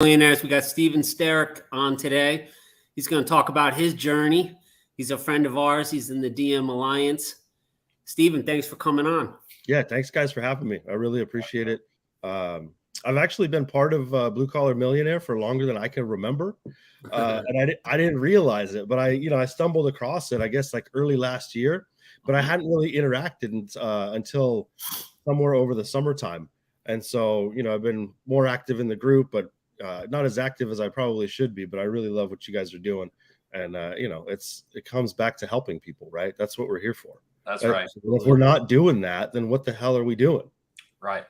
Millionaires. We got Steven Steric on today. He's going to talk about his journey. He's a friend of ours. He's in the DM Alliance. Steven, thanks for coming on. Yeah, thanks guys for having me. I really appreciate it. I've actually been part of Blue Collar Millionaire for longer than I can remember, and I didn't realize it, but I stumbled across it, I guess, like early last year, but I hadn't really interacted until somewhere over the summertime. And so, I've been more active in the group, but not as active as I probably should be. But I really love what you guys are doing, and it comes back to helping people, right? That's what we're here for. That's right. If we're not doing that, then what the hell are we doing? Right.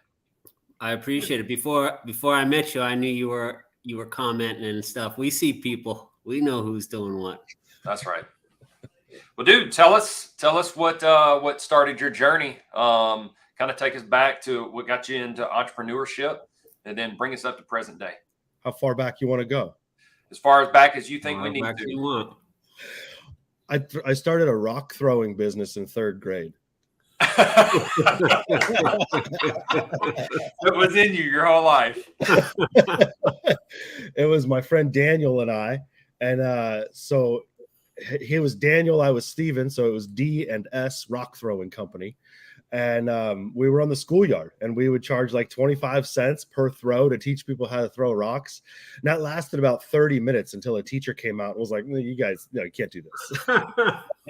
I appreciate it. Before I met you, I knew you were commenting and stuff. We see people. We know who's doing what. That's right. Well, dude, tell us what started your journey. Kind of take us back to what got you into entrepreneurship, and then bring us up to present day. How far back you want to go? As far as back as you think we need to. You want. I started a rock throwing business in third grade. It was in you your whole life. It was my friend Daniel and I, and so he was Daniel, I was Steven, so it was D and S Rock Throwing Company. And we were on the schoolyard, and we would charge like 25 cents per throw to teach people how to throw rocks. And that lasted about 30 minutes until a teacher came out and was like, "No, you guys, no, you can't do this."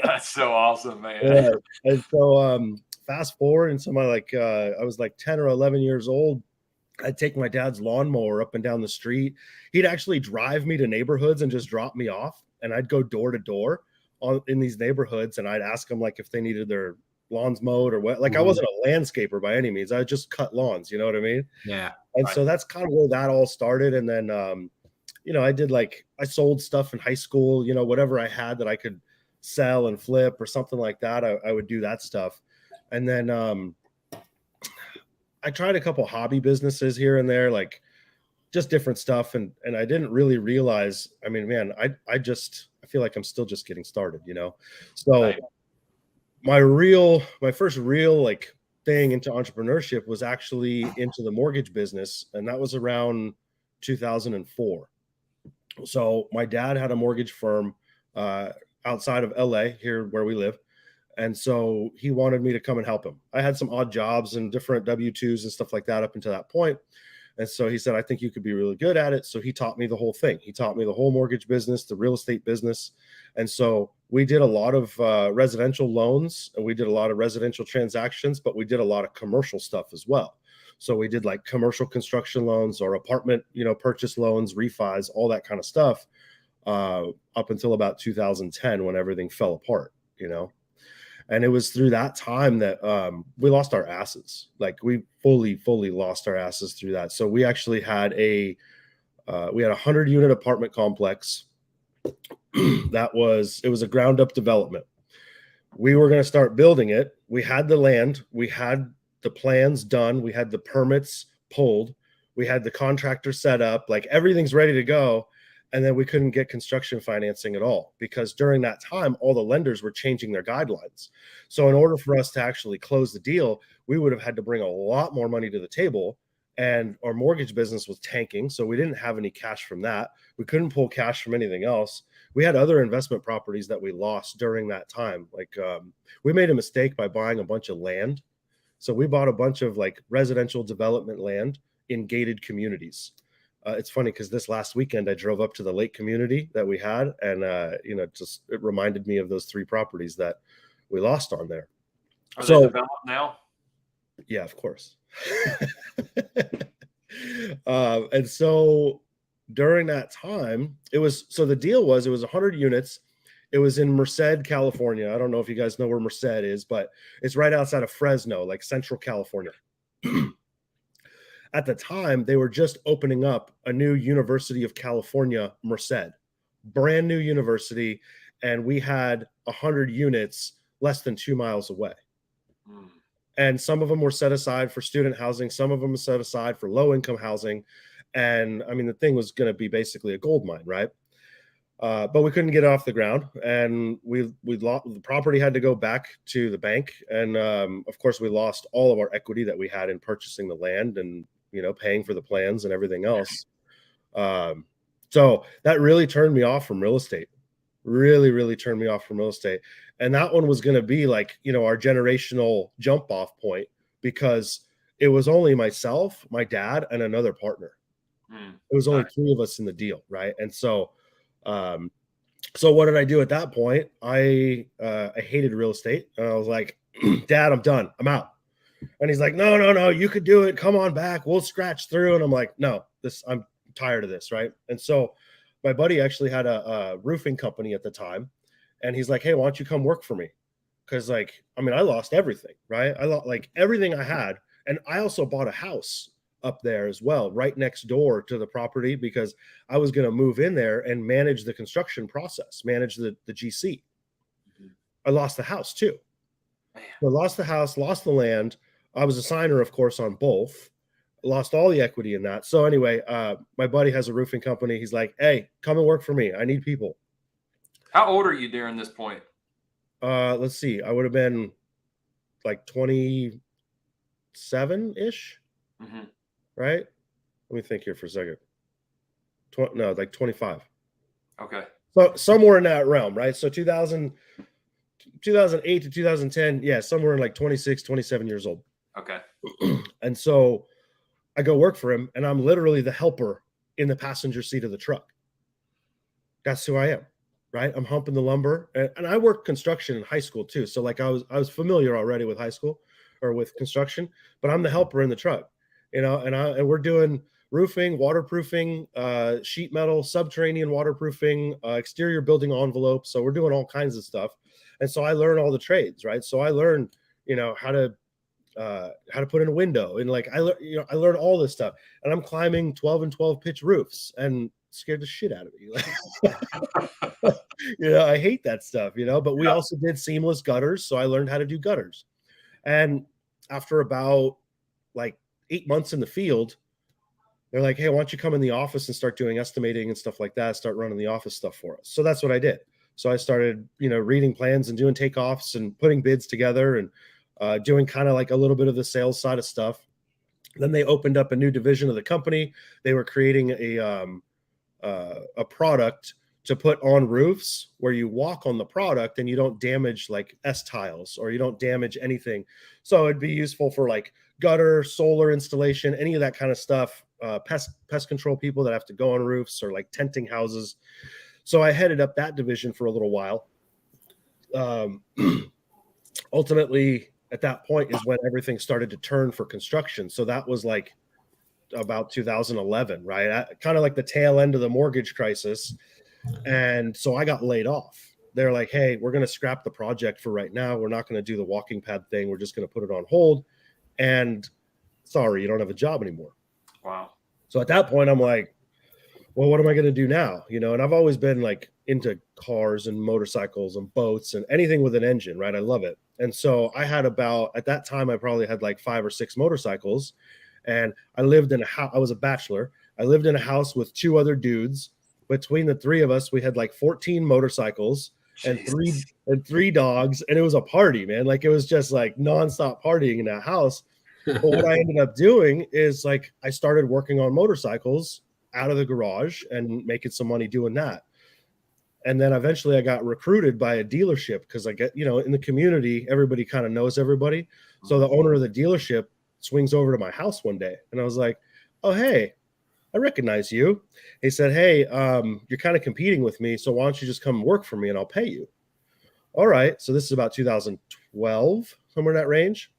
That's so awesome, man. Yeah. And so fast forward, and I was like 10 or 11 years old. I'd take my dad's lawnmower up and down the street. He'd actually drive me to neighborhoods and just drop me off. And I'd go door to door in these neighborhoods, and I'd ask them like if they needed their lawns mowed or what. Like I wasn't a landscaper by any means. I just cut lawns, you know what I mean? Yeah. And so that's kind of where that all started. And then, I sold stuff in high school, whatever I had that I could sell and flip or something like that. I would do that stuff. And then I tried a couple hobby businesses here and there, like just different stuff. And I didn't really realize, I mean, man, I feel like I'm still just getting started, So Right. My first real like thing into entrepreneurship was actually into the mortgage business, and that was around 2004. So my dad had a mortgage firm outside of LA, here where we live, and so he wanted me to come and help him. I had some odd jobs and different W-2s and stuff like that up until that point. And so he said, "I think you could be really good at it." So he taught me the whole thing. He taught me the whole mortgage business, the real estate business. And so we did a lot of residential loans, and we did a lot of residential transactions, but we did a lot of commercial stuff as well. So we did like commercial construction loans or apartment, purchase loans, refis, all that kind of stuff up until about 2010 when everything fell apart, And it was through that time that we lost our asses. Like we fully lost our asses through that. So we actually had a 100-unit apartment complex. It was a ground up development. We were going to start building it. We had the land. We had the plans done. We had the permits pulled. We had the contractor set up. Like everything's ready to go. And then we couldn't get construction financing at all because during that time, all the lenders were changing their guidelines. So in order for us to actually close the deal, we would have had to bring a lot more money to the table, and our mortgage business was tanking. So we didn't have any cash from that. We couldn't pull cash from anything else. We had other investment properties that we lost during that time. Like we made a mistake by buying a bunch of land. So we bought a bunch of like residential development land in gated communities. It's funny because this last weekend I drove up to the lake community that we had, and it reminded me of those 3 properties that we lost on there. Are they developed now? Yeah, of course. And so during that time, the deal was it was 100 units. It was in Merced, California. I don't know if you guys know where Merced is, but it's right outside of Fresno, like Central California. At the time, they were just opening up a new University of California, Merced, brand new university, and we had 100 units less than 2 miles away. And some of them were set aside for student housing. Some of them were set aside for low-income housing. And I mean, the thing was going to be basically a gold mine, right? But we couldn't get it off the ground, and the property had to go back to the bank. And of course, we lost all of our equity that we had in purchasing the land and paying for the plans and everything else. So that really turned me off from real estate. Really turned me off from real estate. And that one was going to be like, our generational jump off point, because it was only myself, my dad, and another partner. It was only 3 of us in the deal, right? And so, so what did I do at that point? I hated real estate, and I was like, Dad, I'm done. I'm out. And he's like, no, you could do it. Come on back. We'll scratch through. And I'm like, no, I'm tired of this, right? And so my buddy actually had a roofing company at the time, and he's like, hey, why don't you come work for me? Because I lost everything, right? I lost like everything I had. And I also bought a house up there as well, right next door to the property, because I was going to move in there and manage the construction process, manage the GC. I lost the house too. I lost the house, lost the land. I was a signer, of course, on both. Lost all the equity in that. So anyway, my buddy has a roofing company. He's like, hey, come and work for me. I need people. How old are you during this point? Let's see. I would have been like 27-ish. Right? Let me think here for a second. Like 25. Okay. So somewhere in that realm, right? So 2008 to 2010, yeah, somewhere in like 26, 27 years old. Okay. And so I go work for him, and I'm literally the helper in the passenger seat of the truck. That's who I am, right? I'm humping the lumber, and I worked construction in high school too. So like I was familiar already with high school or with construction, but I'm the helper in the truck, and we're doing roofing, waterproofing, sheet metal, subterranean waterproofing, exterior building envelopes. So we're doing all kinds of stuff. And so I learn all the trades, right? So I learned, how to put in a window, and like I learned all this stuff, and I'm climbing 12 and 12 pitch roofs, and scared the shit out of me. I hate that stuff, but we also did seamless gutters. So I learned how to do gutters. And after about like 8 months in the field, they're like, hey, why don't you come in the office and start doing estimating and stuff like that, start running the office stuff for us. So that's what I did. So I started, reading plans and doing takeoffs and putting bids together, and doing kind of like a little bit of the sales side of stuff. Then they opened up a new division of the company. They were creating a product to put on roofs where you walk on the product and you don't damage like S-tiles, or you don't damage anything. So it'd be useful for like gutter, solar installation, any of that kind of stuff. Pest control people that have to go on roofs, or like tenting houses. So I headed up that division for a little while. Ultimately, at that point is when everything started to turn for construction. So that was like about 2011, right? Kind of like the tail end of the mortgage crisis. And so I got laid off. They're like, hey, we're going to scrap the project for right now. We're not going to do the walking pad thing. We're just going to put it on hold. And sorry, you don't have a job anymore. Wow. So at that point, I'm like, well, what am I going to do now? And I've always been like into cars and motorcycles and boats and anything with an engine, right? I love it. And so I had at that time, I probably had like 5 or 6 motorcycles, and I lived in a house. I was a bachelor. I lived in a house with 2 other dudes. Between the 3 of us, we had like 14 motorcycles and three dogs. And it was a party, man. Like it was just like nonstop partying in that house. But what I ended up doing is like, I started working on motorcycles out of the garage and making some money doing that. And then eventually I got recruited by a dealership, because I get, in the community, everybody kind of knows everybody. So the owner of the dealership swings over to my house one day, and I was like, oh, hey, I recognize you. He said, hey, you're kind of competing with me, so why don't you just come work for me and I'll pay you. All right. So this is about 2012, somewhere in that range.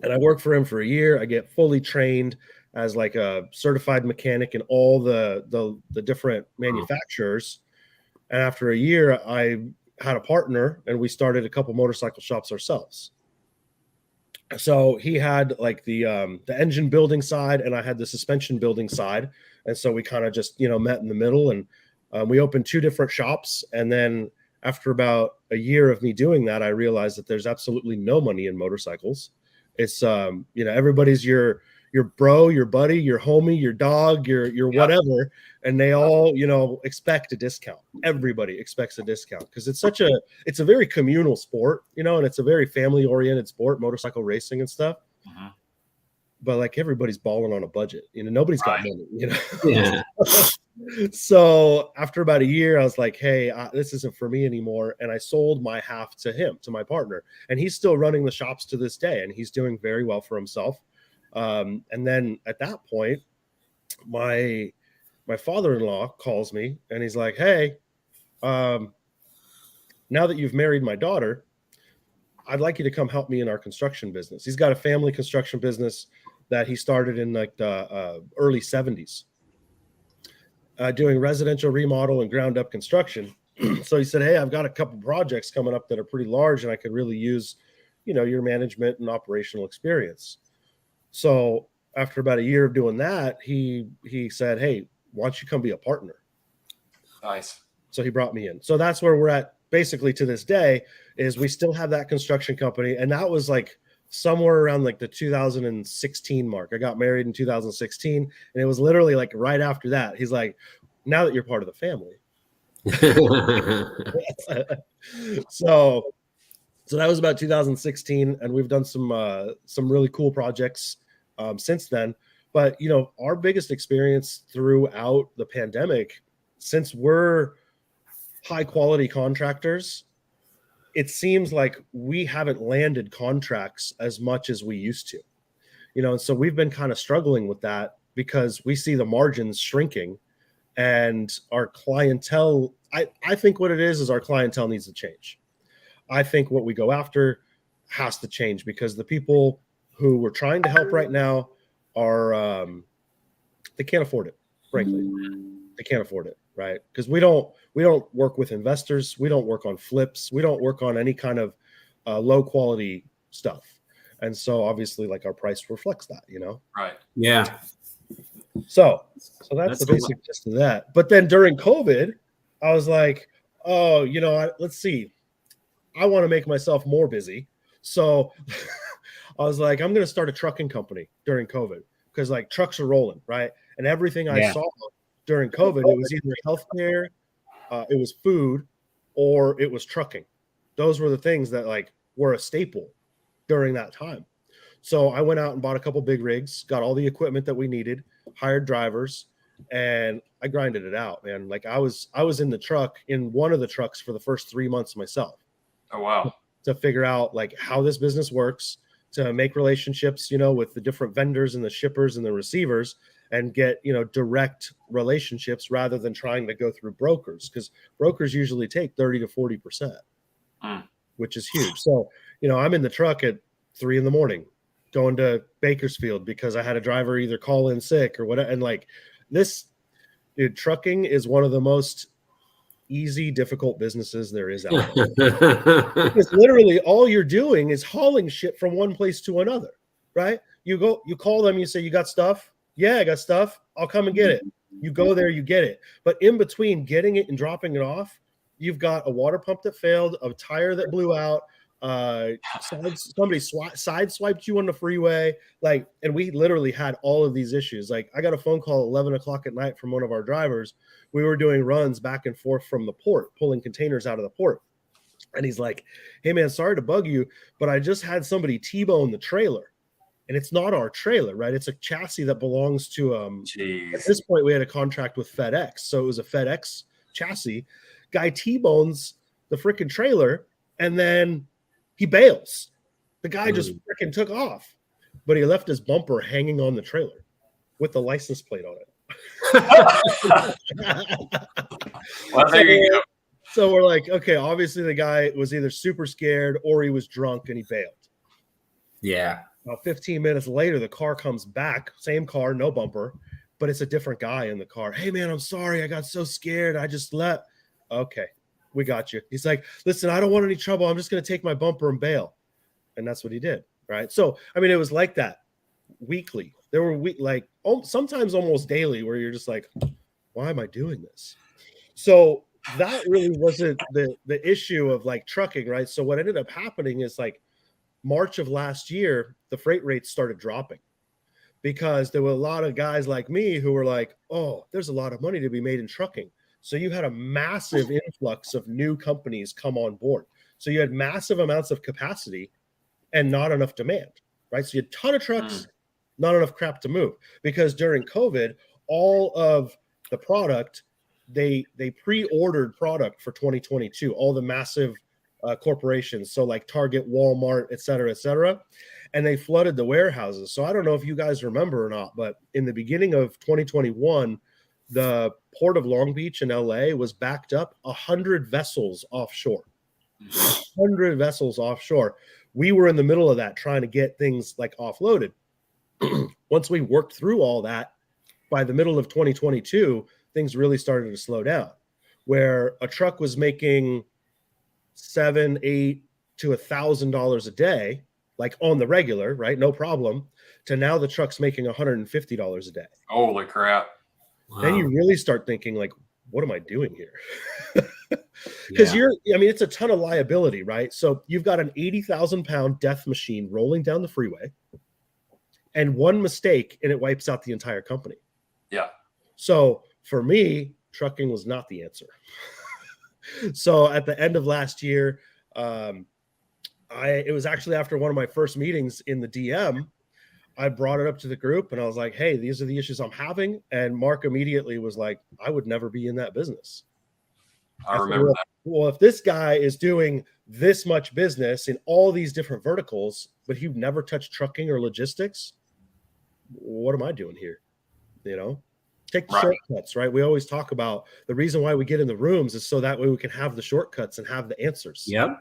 And I worked for him for a year. I get fully trained as like a certified mechanic in all the different manufacturers. And after a year, I had a partner, and we started a couple motorcycle shops ourselves. So he had like the engine building side, and I had the suspension building side. And so we kind of just, met in the middle, and we opened 2 different shops. And then after about a year of me doing that, I realized that there's absolutely no money in motorcycles. It's, everybody's your bro, your buddy, your homie, your dog, your whatever. And they all, expect a discount. Everybody expects a discount, because it's a very communal sport, and it's a very family oriented sport, motorcycle racing and stuff. but like everybody's balling on a budget, nobody's got money, Yeah. So after about a year, I was like, hey, this isn't for me anymore. And I sold my half to him, to my partner. And he's still running the shops to this day. And he's doing very well for himself. And then at that point, my father-in-law calls me and he's like, hey, now that you've married my daughter, I'd like you to come help me in our construction business. He's got a family construction business that he started in like the early 70s. Doing residential remodel and ground up construction. So he said, hey, I've got a couple projects coming up that are pretty large and I could really use, your management and operational experience. So after about a year of doing that, he said, hey, why don't you come be a partner? Nice. So he brought me in. So that's where we're at basically to this day, is we still have that construction company. And that was like somewhere around like the 2016 mark. I got married in 2016, and it was literally like right after that. He's like, now that you're part of the family. So that was about 2016, and we've done some really cool projects since then. But our biggest experience throughout the pandemic, since we're high quality contractors, it seems like we haven't landed contracts as much as we used to, and so we've been kind of struggling with that because we see the margins shrinking, and our clientele, I think what it is our clientele needs to change. I think what we go after has to change, because the people who we're trying to help right now are, they can't afford it, frankly. They can't afford it, right? Because we don't work with investors. We don't work on flips. We don't work on any kind of low quality stuff. And so obviously, like, our price reflects that, Right. Yeah. So that's the basic gist of that. But then during COVID, I was like, oh, let's see. I want to make myself more busy. So I was like, I'm going to start a trucking company during COVID, because like trucks are rolling, right? And everything I saw during COVID, it was either healthcare, it was food, or it was trucking. Those were the things that like were a staple during that time. So I went out and bought a couple big rigs, got all the equipment that we needed, hired drivers, and I grinded it out, man. Like I was in the truck, in one of the trucks, for the first 3 months myself. Oh, wow. To figure out like how this business works, to make relationships, with the different vendors and the shippers and the receivers, and get, direct relationships rather than trying to go through brokers, because brokers usually take 30 to 40%, which is huge. So, I'm in the truck at 3 a.m. going to Bakersfield because I had a driver either call in sick or whatever. And like this, dude, trucking is one of the most easy, difficult businesses there is out there. Because literally all you're doing is hauling shit from one place to another, right? You call them, you say, you got stuff? Yeah, I got stuff. I'll come and get it. You go there, you get it. But in between getting it and dropping it off, you've got a water pump that failed, a tire that blew out, somebody sideswiped you on the freeway, like, and we literally had all of these issues. Like, I got a phone call at 11 o'clock at night from one of our drivers. We were doing runs back and forth from the port, pulling containers out of the port, and he's like, hey man, sorry to bug you, but I just had somebody T-bone the trailer. And it's not our trailer, right? It's a chassis that belongs to at this point we had a contract with FedEx, so it was a FedEx chassis. Guy T-bones the freaking trailer, and then he bails. The guy just freaking took off, but he left his bumper hanging on the trailer with the license plate on it. Well, there you go. So we're like, okay, obviously the guy was either super scared or he was drunk and he bailed. Yeah. About 15 minutes later, the car comes back, same car, no bumper, but it's a different guy in the car. Hey man, I'm sorry, I got so scared, I just left. Okay, we got you. He's like, listen, I don't want any trouble. I'm just going to take my bumper and bail. And that's what he did, right? So, I mean, it was like that weekly. There were sometimes almost daily where you're just like, why am I doing this? So that really wasn't the issue of like trucking, right? So what ended up happening is like March of last year, the freight rates started dropping because there were a lot of guys like me who were like, oh, there's a lot of money to be made in trucking. So you had a massive influx of new companies come on board. So you had massive amounts of capacity and not enough demand, right? So you had a ton of trucks not enough crap to move, because during COVID, all of the product, they pre-ordered product for 2022, all the massive corporations, so like Target, Walmart, et cetera, and they flooded the warehouses. So I don't know if you guys remember or not, but in the beginning of 2021, the port of Long Beach in LA was backed up 100 vessels offshore. 100 vessels offshore. We were in the middle of that, trying to get things like offloaded. Once we worked through all that, by the middle of 2022, things really started to slow down, where a truck was making $700, $800 to $1,000 a day, like on the regular, right? No problem. To now the truck's making $150 a day. Holy crap. Wow. Then you really start thinking, like, what am I doing here? Because it's a ton of liability, right? So you've got an 80,000-pound death machine rolling down the freeway, and one mistake and it wipes out the entire company. Yeah. So for me, trucking was not the answer. So at the end of last year, it was actually after one of my first meetings in the DM, I brought it up to the group and I was like, hey, these are the issues I'm having. And Mark immediately was like, I would never be in that business. I remember that. Well, if this guy is doing this much business in all these different verticals, but he never touched trucking or logistics, what am I doing here? Take the shortcuts, right? We always talk about the reason why we get in the rooms is so that way we can have the shortcuts and have the answers. Yep.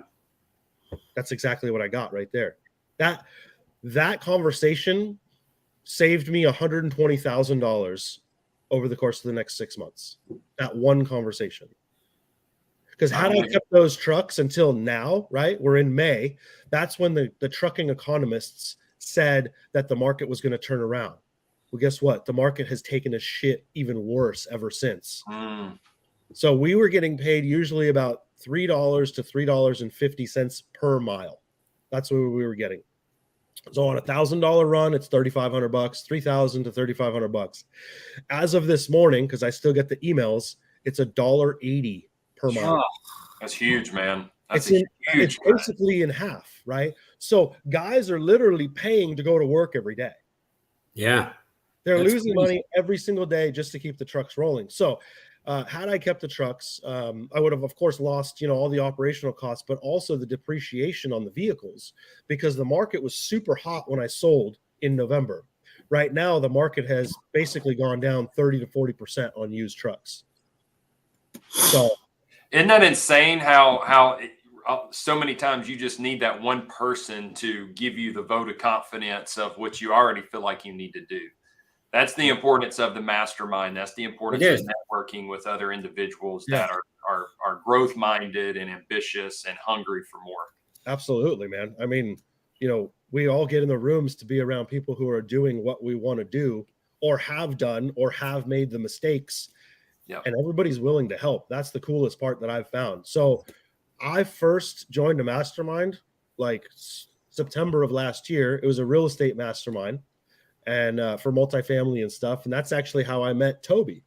That's exactly what I got right there. That conversation saved me $120,000 over the course of the next 6 months. That one conversation. Because had I kept those trucks until now, right? We're in May. That's when the trucking economists said that the market was going to turn around. Well, guess what? The market has taken a shit even worse ever since. So we were getting paid usually about $3 to $3.50 per mile. That's what we were getting. So on $1,000 run, it's $3,500, $3,000 to $3,500. As of this morning, because I still get the emails, it's $1.80 per mile. That's huge, man. It's basically in half, right? So guys are literally paying to go to work every day. Yeah. They're losing money every single day just to keep the trucks rolling. So had I kept the trucks, I would have, of course, lost, all the operational costs, but also the depreciation on the vehicles, because the market was super hot when I sold in November. Right now, the market has basically gone down 30 to 40% on used trucks. So, isn't that insane how so many times you just need that one person to give you the vote of confidence of what you already feel like you need to do? That's the importance of the mastermind. That's the importance of networking with other individuals that are growth minded and ambitious and hungry for more. Absolutely, man. I mean, we all get in the rooms to be around people who are doing what we want to do or have done or have made the mistakes. Yeah. And everybody's willing to help. That's the coolest part that I've found. So I first joined a mastermind like September of last year. It was a real estate mastermind. And for multifamily and stuff. And that's actually how I met Toby.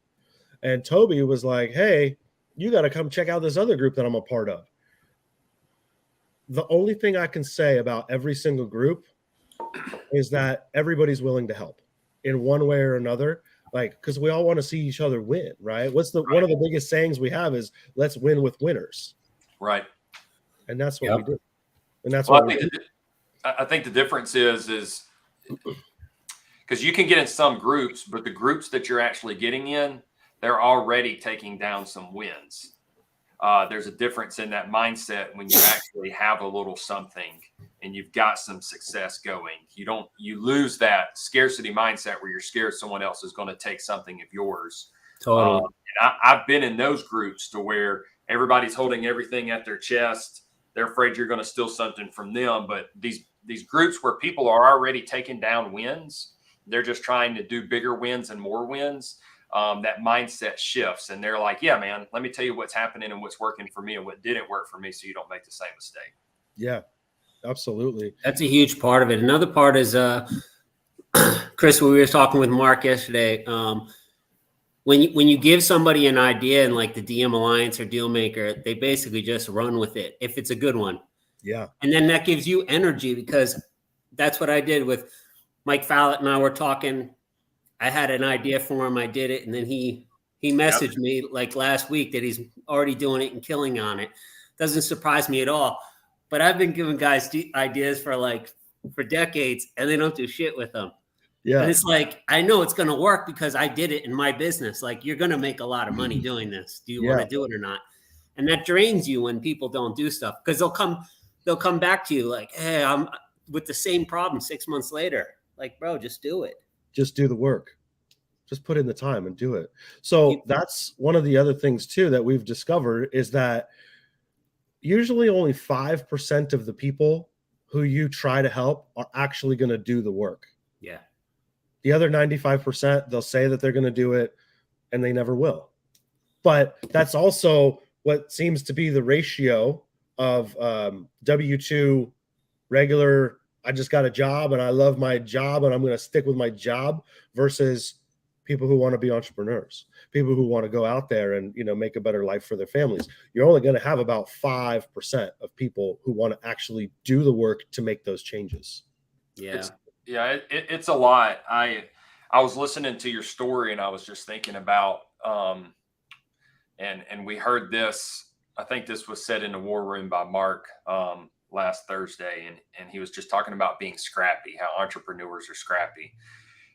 And Toby was like, hey, you got to come check out this other group that I'm a part of. The only thing I can say about every single group is that everybody's willing to help in one way or another. Like, because we all want to see each other win, right? One of the biggest sayings we have is let's win with winners. Right. And that's what we do. And that's I think the difference is because you can get in some groups, but the groups that you're actually getting in, they're already taking down some wins. There's a difference in that mindset when you actually have a little something and you've got some success going. You lose that scarcity mindset where you're scared someone else is going to take something of yours. Totally. And I've been in those groups to where everybody's holding everything at their chest. They're afraid you're going to steal something from them. But these groups where people are already taking down wins, they're just trying to do bigger wins and more wins. That mindset shifts and they're like, yeah, man, let me tell you what's happening and what's working for me and what didn't work for me so you don't make the same mistake. Yeah, absolutely. That's a huge part of it. Another part is, Chris, we were talking with Mark yesterday. When you give somebody an idea in like the DM Alliance or Dealmaker, they basically just run with it if it's a good one. Yeah. And then that gives you energy, because that's what I did with Mike Fallett and I were talking. I had an idea for him. I did it. And then he messaged me like last week that he's already doing it and killing on it. Doesn't surprise me at all. But I've been giving guys ideas for decades, and they don't do shit with them. Yeah. And it's like, I know it's going to work because I did it in my business. Like, you're going to make a lot of money doing this. Do you want to do it or not? And that drains you when people don't do stuff, because they'll come back to you like, hey, I'm with the same problem 6 months later. Like, bro, just do it. Just do the work. Just put in the time and do it. So that's one of the other things too that we've discovered, is that usually only 5% of the people who you try to help are actually going to do the work. Yeah. The other 95%, they'll say that they're going to do it and they never will. But that's also what seems to be the ratio of W-2 regular, I just got a job and I love my job and I'm going to stick with my job, versus people who want to be entrepreneurs, people who want to go out there and, make a better life for their families. You're only going to have about 5% of people who want to actually do the work to make those changes. Yeah. It's a lot. I was listening to your story and I was just thinking about, and we heard this, I think this was said in the war room by Mark, last Thursday. And he was just talking about being scrappy, how entrepreneurs are scrappy.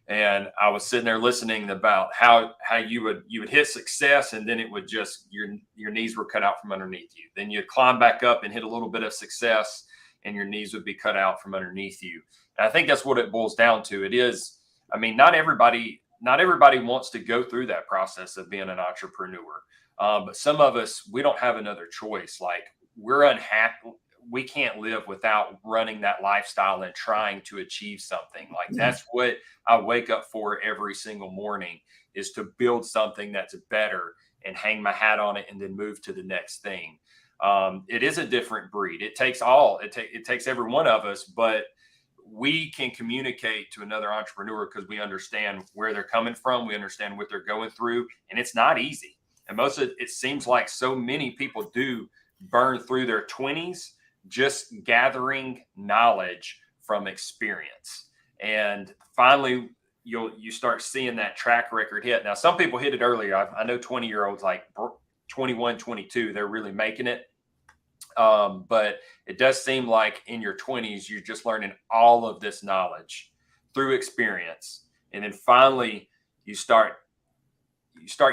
And I was sitting there listening about how you would hit success, and then it would just, your knees were cut out from underneath you. Then you'd climb back up and hit a little bit of success and your knees would be cut out from underneath you. And I think that's what it boils down to. It is, I mean, not everybody wants to go through that process of being an entrepreneur. But some of us, we don't have another choice. Like, we're unhappy. We can't live without running that lifestyle and trying to achieve something. Like, that's what I wake up for every single morning, is to build something that's better and hang my hat on it and then move to the next thing. It is a different breed. It takes every one of us, but we can communicate to another entrepreneur because we understand where they're coming from. We understand what they're going through, and it's not easy. And most of it seems like so many people do burn through their 20s just gathering knowledge from experience. And finally, you start seeing that track record hit. Now, some people hit it earlier. I know 20-year-olds, like 21, 22, they're really making it. But it does seem like in your 20s, you're just learning all of this knowledge through experience. And then finally, you start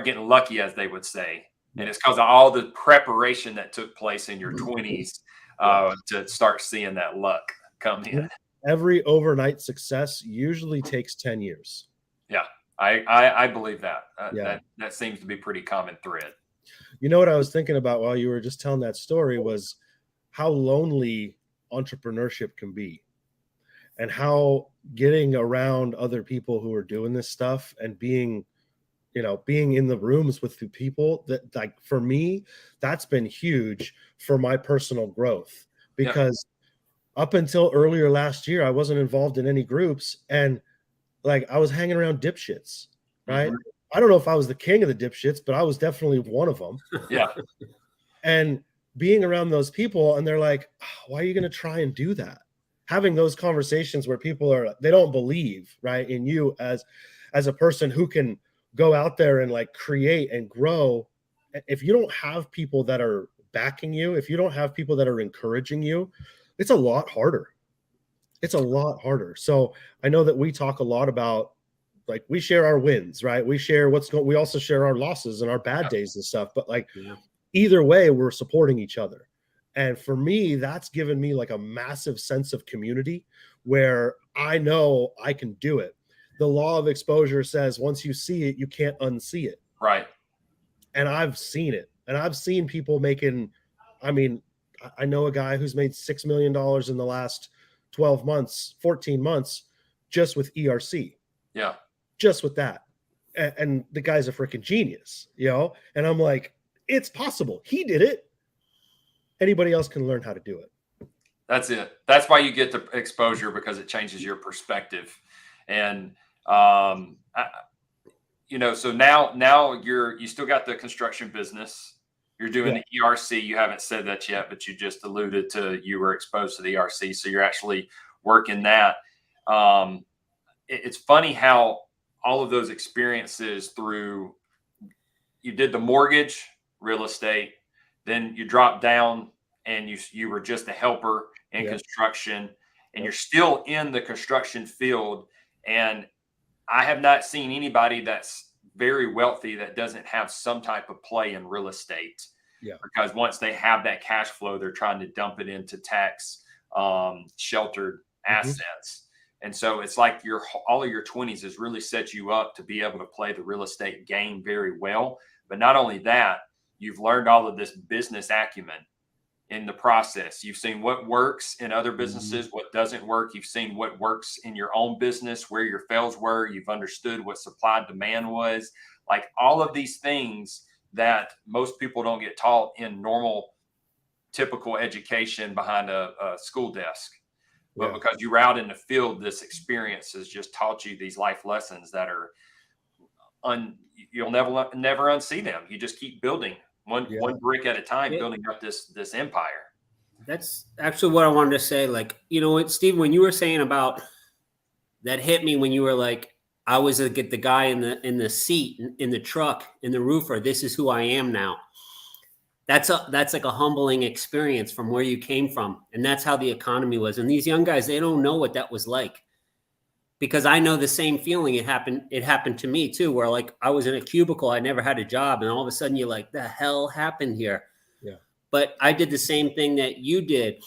getting lucky, as they would say. And it's because of all the preparation that took place in your 20s to start seeing that luck come in. Every overnight success usually takes 10 years. Yeah, I believe that. That seems to be pretty common thread. You know what I was thinking about while you were just telling that story was how lonely entrepreneurship can be, and how getting around other people who are doing this stuff and being in the rooms with the people that, like, for me, that's been huge for my personal growth, because up until earlier last year, I wasn't involved in any groups, and like, I was hanging around dipshits, right? Mm-hmm. I don't know if I was the king of the dipshits, but I was definitely one of them. Yeah. And being around those people, and they're like, oh, why are you going to try and do that? Having those conversations where people they don't believe, right, in you as a person who can go out there and like create and grow. If you don't have people that are backing you, if you don't have people that are encouraging you, it's a lot harder. It's a lot harder. So I know that we talk a lot about, like, we share our wins, right? We share we also share our losses and our bad days and stuff. But like, either way, we're supporting each other. And for me, that's given me like a massive sense of community where I know I can do it. The law of exposure says once you see it, you can't unsee it. Right. And I've seen it. And I've seen people making, I mean, I know a guy who's made $6 million in the last 12 months, 14 months, just with ERC. Yeah. Just with that. And the guy's a freaking genius, And I'm like, it's possible. He did it. Anybody else can learn how to do it. That's it. That's why you get the exposure, because it changes your perspective. And, so now you still got the construction business. You're doing the ERC. You haven't said that yet, but you just alluded to you were exposed to the ERC. So you're actually working that. it's funny how all of those experiences through, you did the mortgage, real estate, then you dropped down and you were just a helper in construction, and you're still in the construction field. And I have not seen anybody that's very wealthy that doesn't have some type of play in real estate. Yeah. Because once they have that cash flow, they're trying to dump it into tax sheltered assets. And so it's like all of your 20s has really set you up to be able to play the real estate game very well. But not only that, you've learned all of this business acumen in the process. You've seen what works in other businesses, what doesn't work. You've seen what works in your own business, where your fails were. You've understood what supply and demand was. Like all of these things that most people don't get taught in normal, typical education behind a school desk. But because you were out in the field, this experience has just taught you these life lessons that are you'll never unsee them. You just keep building one brick at a time, building up this empire. That's actually what I wanted to say. Like, you know what, Steve, when you were saying about that, hit me when you were like, I was the guy in the seat, in the truck, in the roofer. This is who I am now. That's like a humbling experience from where you came from. And that's how the economy was. And these young guys, they don't know what that was like, because I know the same feeling. It happened to me too, where like I was in a cubicle. I never had a job. And all of a sudden you're like, the hell happened here? Yeah. But I did the same thing that you did.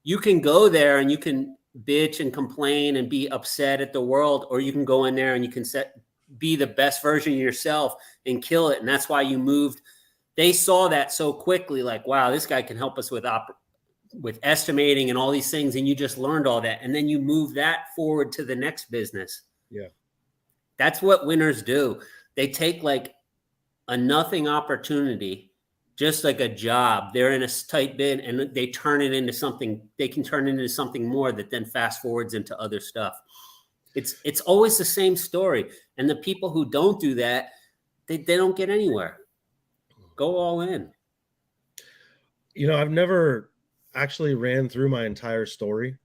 You can go there and you can bitch and complain and be upset at the world, or you can go in there and you can be the best version of yourself and kill it. And that's why you moved. They saw that so quickly, like, wow, this guy can help us with estimating and all these things. And you just learned all that. And then you move that forward to the next business. Yeah. That's what winners do. They take like a nothing opportunity, just like a job. They're in a tight bid and they turn it into something. They can turn it into something more that then fast forwards into other stuff. It's always the same story. And the people who don't do that, they don't get anywhere. Go all in. You know, I've never actually ran through my entire story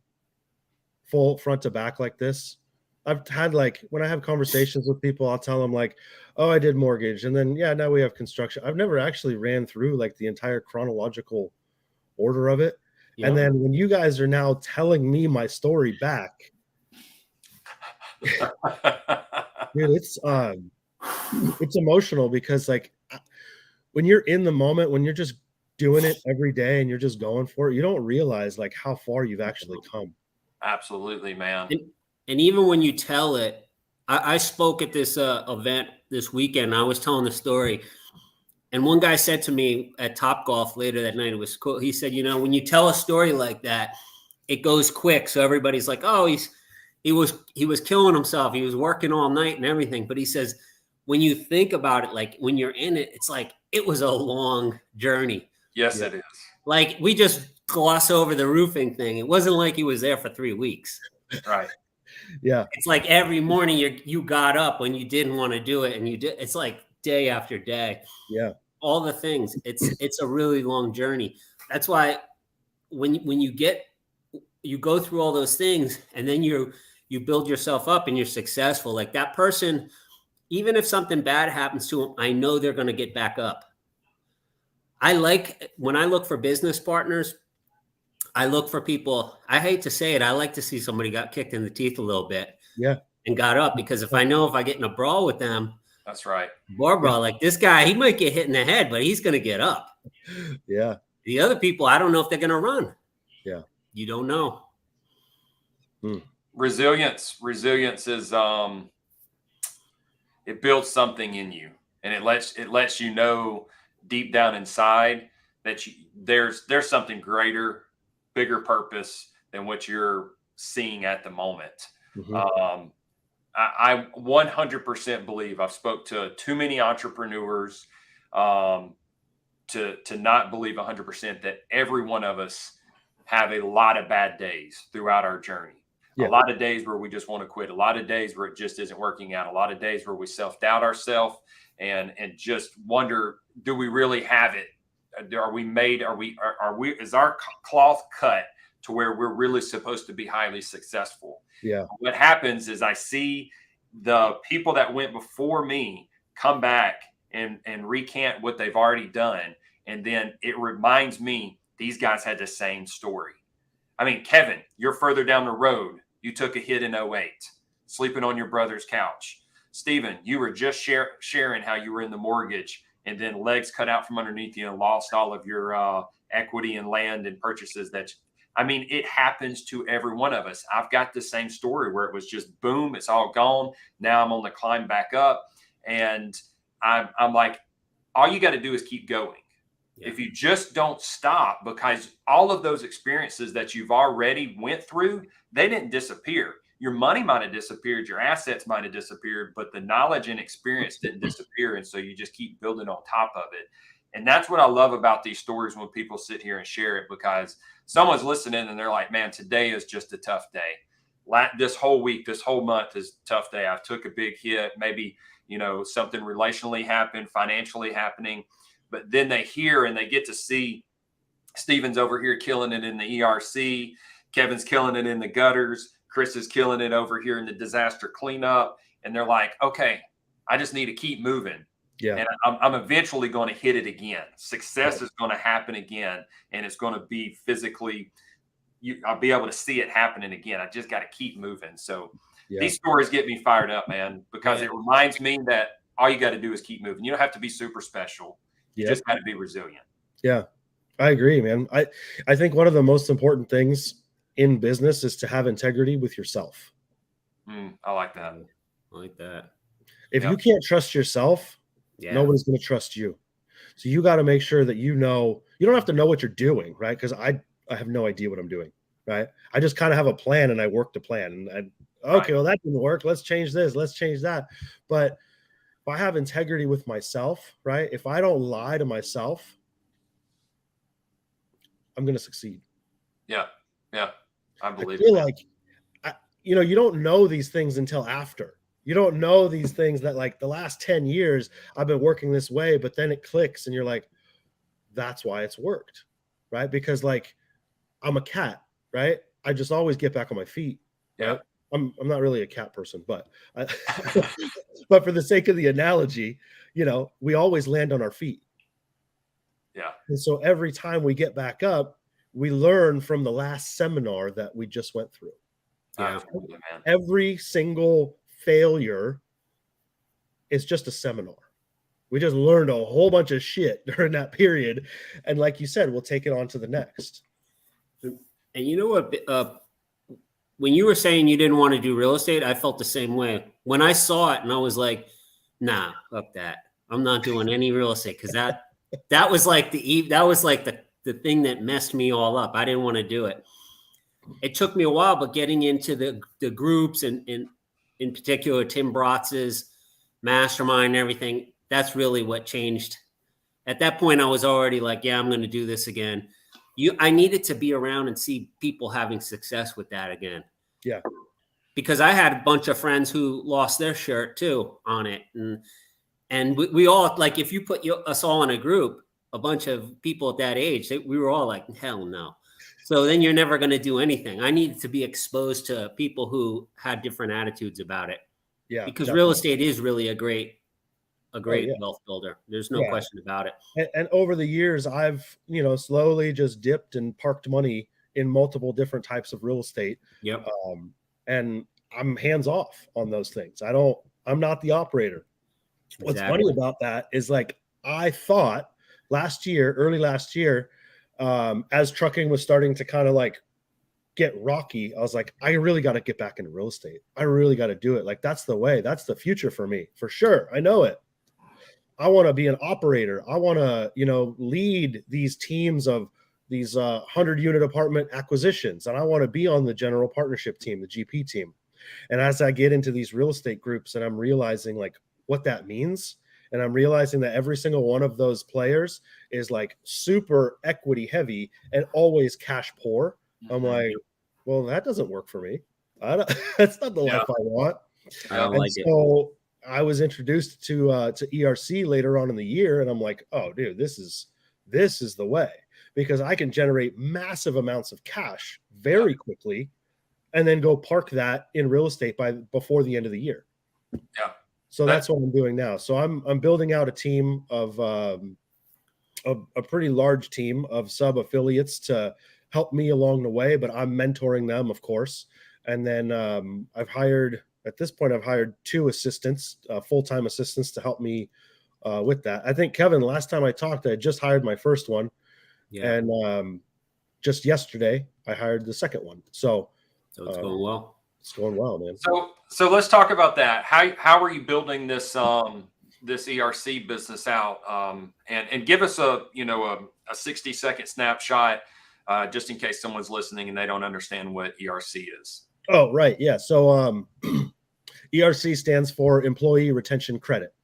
full front to back like this. I've had, like, when I have conversations with people, I'll tell them like, oh, I did mortgage. And then, now we have construction. I've never actually ran through like the entire chronological order of it. Yeah. And then when you guys are now telling me my story back, dude, it's emotional, because like when you're in the moment, when you're just doing it every day and you're just going for it, you don't realize like how far you've actually come. Absolutely, man. And even when you tell it, I spoke at this event this weekend. I was telling the story, and one guy said to me at Topgolf later that night, it was cool. He said, you know, when you tell a story like that, it goes quick. So everybody's like, oh, he was killing himself. He was working all night and everything. But he says, when you think about it, like when you're in it, it's like it was a long journey. Yes, it is. Like we just gloss over the roofing thing. It wasn't like he was there for 3 weeks. Right. Yeah. It's like every morning you got up when you didn't want to do it, and you did. It's like day after day. Yeah. All the things. It's a really long journey. That's why when you go through all those things, and then you build yourself up and you're successful. Like that person, even if something bad happens to them, I know they're going to get back up. When I look for business partners, I look for people. I hate to say it, I like to see somebody got kicked in the teeth a little bit, and got up, because if I get in a brawl with them, that's right. Brawl, like this guy, he might get hit in the head, but he's going to get up. Yeah. The other people, I don't know if they're going to run. Yeah. You don't know. Resilience is it builds something in you, and it lets you know deep down inside that there's something greater, bigger purpose than what you're seeing at the moment. Mm-hmm. I 100% believe, I've spoke to too many entrepreneurs to not believe 100% that every one of us have a lot of bad days throughout our journey. Yeah. A lot of days where we just want to quit, a lot of days where it just isn't working out, a lot of days where we self-doubt ourselves and just wonder, do we really have it? Is our cloth cut to where we're really supposed to be highly successful. Yeah. What happens is I see the people that went before me come back and recant what they've already done. And then it reminds me these guys had the same story. I mean, Kevin, you're further down the road. You took a hit in 08, sleeping on your brother's couch. Stephen, you were just sharing how you were in the mortgage and then legs cut out from underneath you and lost all of your equity and land and purchases I mean, it happens to every one of us. I've got the same story where it was just boom, it's all gone. Now I'm on the climb back up. And I'm like, all you got to do is keep going. Yeah. If you just don't stop, because all of those experiences that you've already went through, they didn't disappear. Your money might have disappeared, your assets might have disappeared, but the knowledge and experience didn't disappear. And so you just keep building on top of it. And that's what I love about these stories when people sit here and share it, because someone's listening and they're like, man, today is just a tough day. This whole week, this whole month is a tough day. I took a big hit. Maybe, something relationally happened, financially happening. But then they hear and they get to see Steven's over here killing it in the ERC. Kevin's killing it in the gutters. Chris is killing it over here in the disaster cleanup. And they're like, okay, I just need to keep moving. Yeah. And I'm eventually going to hit it again. Success is going to happen again. And it's going to be physically, I'll be able to see it happening again. I just got to keep moving. So these stories get me fired up, man, because it reminds me that all you got to do is keep moving. You don't have to be super special. You just got to be resilient. Yeah, I agree, man. I think one of the most important things in business is to have integrity with yourself. I like that. I like that. If you can't trust yourself, nobody's going to trust you. So you got to make sure that you don't have to know what you're doing, right? Because I have no idea what I'm doing, right? I just kind of have a plan and I work the plan. And well, that didn't work. Let's change this. Let's change that. But if I have integrity with myself, right? If I don't lie to myself, I'm going to succeed. Yeah. Yeah. I believe feel like, you don't know these things until after. You don't know these things that, like, the last 10 years I've been working this way, but then it clicks and you're like, that's why it's worked, right? Because, like, I'm a cat, right? I just always get back on my feet. Yeah. Right? I'm not really a cat person, but but for the sake of the analogy, we always land on our feet. Yeah. And so every time we get back up, we learn from the last seminar that we just went through. Yeah. Every single failure is just a seminar. We just learned a whole bunch of shit during that period. And like you said, we'll take it on to the next. And you know what? When you were saying you didn't want to do real estate, I felt the same way. When I saw it and I was like, nah, fuck that. I'm not doing any real estate, because that was like the thing that messed me all up. I didn't want to do it. It took me a while, but getting into the groups and in particular Tim Brotz's mastermind and everything, that's really what changed. At that point, I was already like, yeah, I'm going to do this again. I needed to be around and see people having success with that again. Yeah. Because I had a bunch of friends who lost their shirt too on it. And we all, like, if you put us all in a group, a bunch of people at that age, we were all like, hell no. So then you're never going to do anything. I needed to be exposed to people who had different attitudes about it. Yeah. Because real estate is really a great wealth builder. There's no question about it. And over the years, I've, slowly just dipped and parked money in multiple different types of real estate. Yep. And I'm hands off on those things. I'm not the operator. Exactly. What's funny about that is, like, I thought early last year, as trucking was starting to kind of like get rocky, I was like, I really got to get back into real estate. I really got to do it. Like, that's the way. That's the future for me, for sure. I know it. I want to be an operator. I want to, lead these teams of these 100-unit apartment acquisitions. And I want to be on the general partnership team, the GP team. And as I get into these real estate groups and I'm realizing, like, what that means, and I'm realizing that every single one of those players is, like, super equity heavy and always cash poor. I'm like, well, that doesn't work for me. That's not the life I want. I don't like it. I was introduced to ERC later on in the year, and I'm like, oh, dude, this is the way. because I can generate massive amounts of cash very quickly and then go park that in real estate before the end of the year. Yeah. So that's what I'm doing now. So I'm building out a team of a pretty large team of sub affiliates to help me along the way, but I'm mentoring them, of course. And then I've hired 2 assistants, full-time assistants to help me with that. I think, Kevin, last time I talked, I just hired my first one. Yeah. And just yesterday I hired the second one. So it's going well. It's going well, man. So let's talk about that. How are you building this this ERC business out? And give us a 60-second snapshot, just in case someone's listening and they don't understand what ERC is. Oh, right. Yeah. So ERC stands for Employee Retention Credit.